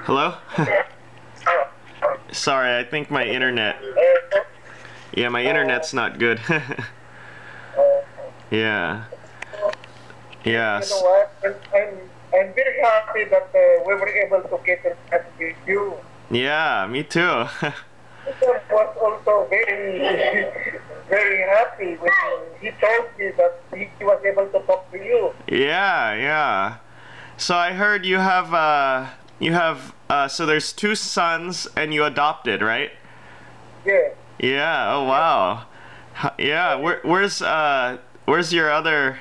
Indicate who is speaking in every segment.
Speaker 1: Hello? Sorry, I think my internet. Yeah, my internet's not good. Yeah. Yeah.
Speaker 2: You know what? I'm very happy that we were able to get in touch with you.
Speaker 1: Yeah, me too.
Speaker 2: Peter was also very happy when he told me that he was able to talk to you.
Speaker 1: Yeah, yeah. So I heard so there's two sons and you adopted, right?
Speaker 2: Yeah.
Speaker 1: Yeah, oh wow. Yeah, where's your other,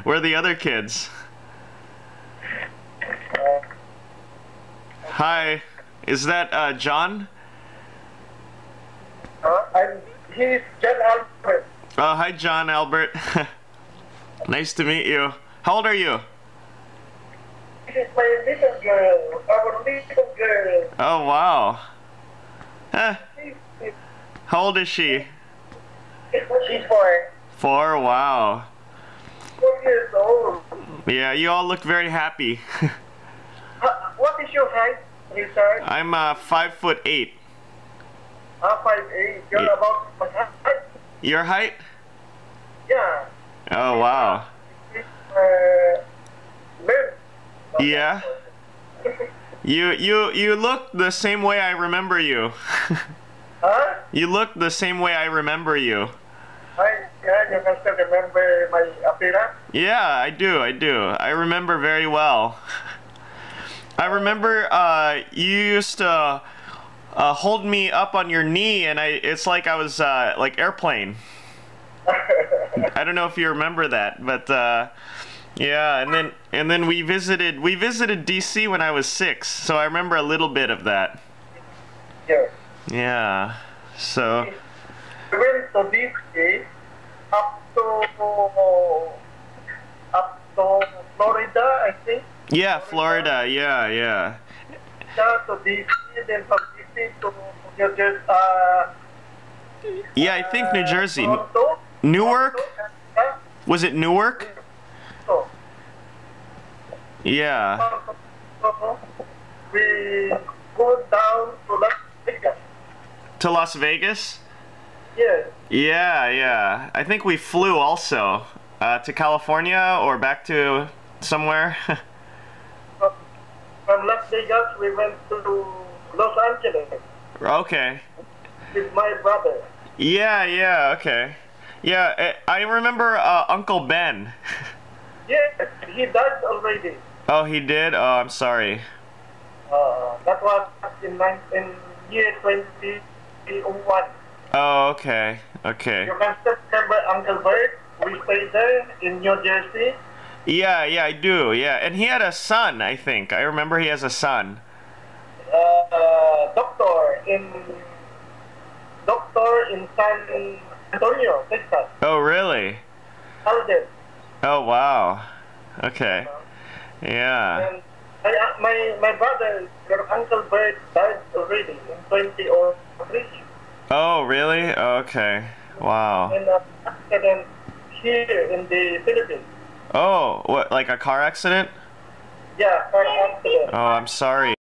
Speaker 1: where are the other kids? Hi, is that John?
Speaker 2: He's John Albert.
Speaker 1: Oh, hi John Albert. Nice to meet you. How old are you?
Speaker 2: This is my little girl, our little girl.
Speaker 1: Oh wow. Huh.
Speaker 2: She's
Speaker 1: How old is she?
Speaker 2: 4.
Speaker 1: 4, wow.
Speaker 2: 4 years old.
Speaker 1: Yeah, you all look very happy.
Speaker 2: What is your height, Richard?
Speaker 1: I'm 5'8".
Speaker 2: 5'8". You're
Speaker 1: Yeah.
Speaker 2: about my height.
Speaker 1: Your height?
Speaker 2: Yeah.
Speaker 1: Oh wow.
Speaker 2: Men.
Speaker 1: Yeah. You look the same way I remember you.
Speaker 2: Huh?
Speaker 1: You look the same way I remember you.
Speaker 2: Yeah, you can still remember my appearance?
Speaker 1: Yeah, I do. I remember very well. I remember you used to hold me up on your knee, and it's like I was like airplane. I don't know if you remember that, but yeah, and then we visited DC when I was 6, so I remember a little bit of that.
Speaker 2: Yeah.
Speaker 1: Yeah. So
Speaker 2: We went to DC up to Florida, I think.
Speaker 1: yeah, Florida. Yeah.
Speaker 2: Yeah, to DC, then from DC to New Jersey.
Speaker 1: Yeah, I think New Jersey.
Speaker 2: Toronto.
Speaker 1: Newark?
Speaker 2: Toronto,
Speaker 1: Was it Newark?
Speaker 2: so,
Speaker 1: Yeah.
Speaker 2: we go down to Las Vegas.
Speaker 1: To Las Vegas?
Speaker 2: Yes.
Speaker 1: Yeah. I think we flew also to California or back to somewhere.
Speaker 2: From Las Vegas, we went to Los Angeles
Speaker 1: Okay.
Speaker 2: with my brother.
Speaker 1: Yeah, okay. Yeah, I remember Uncle Ben.
Speaker 2: Yes, he died already.
Speaker 1: Oh, he did? Oh, I'm sorry.
Speaker 2: That was in year 2001.
Speaker 1: Oh, okay. Okay.
Speaker 2: You can still remember Uncle Bert? We stayed there in New Jersey.
Speaker 1: Yeah, I do. Yeah, and he had a son, I think. I remember he has a son.
Speaker 2: Doctor in San Antonio, Texas.
Speaker 1: Oh, really?
Speaker 2: Alden.
Speaker 1: Oh, wow. Okay. Yeah.
Speaker 2: And my brother, your Uncle Bert, died already in 2003.
Speaker 1: Oh, really? Okay. Wow.
Speaker 2: In an accident here in the Philippines.
Speaker 1: Oh, what, like a car accident?
Speaker 2: Yeah, car accident.
Speaker 1: Oh, I'm sorry.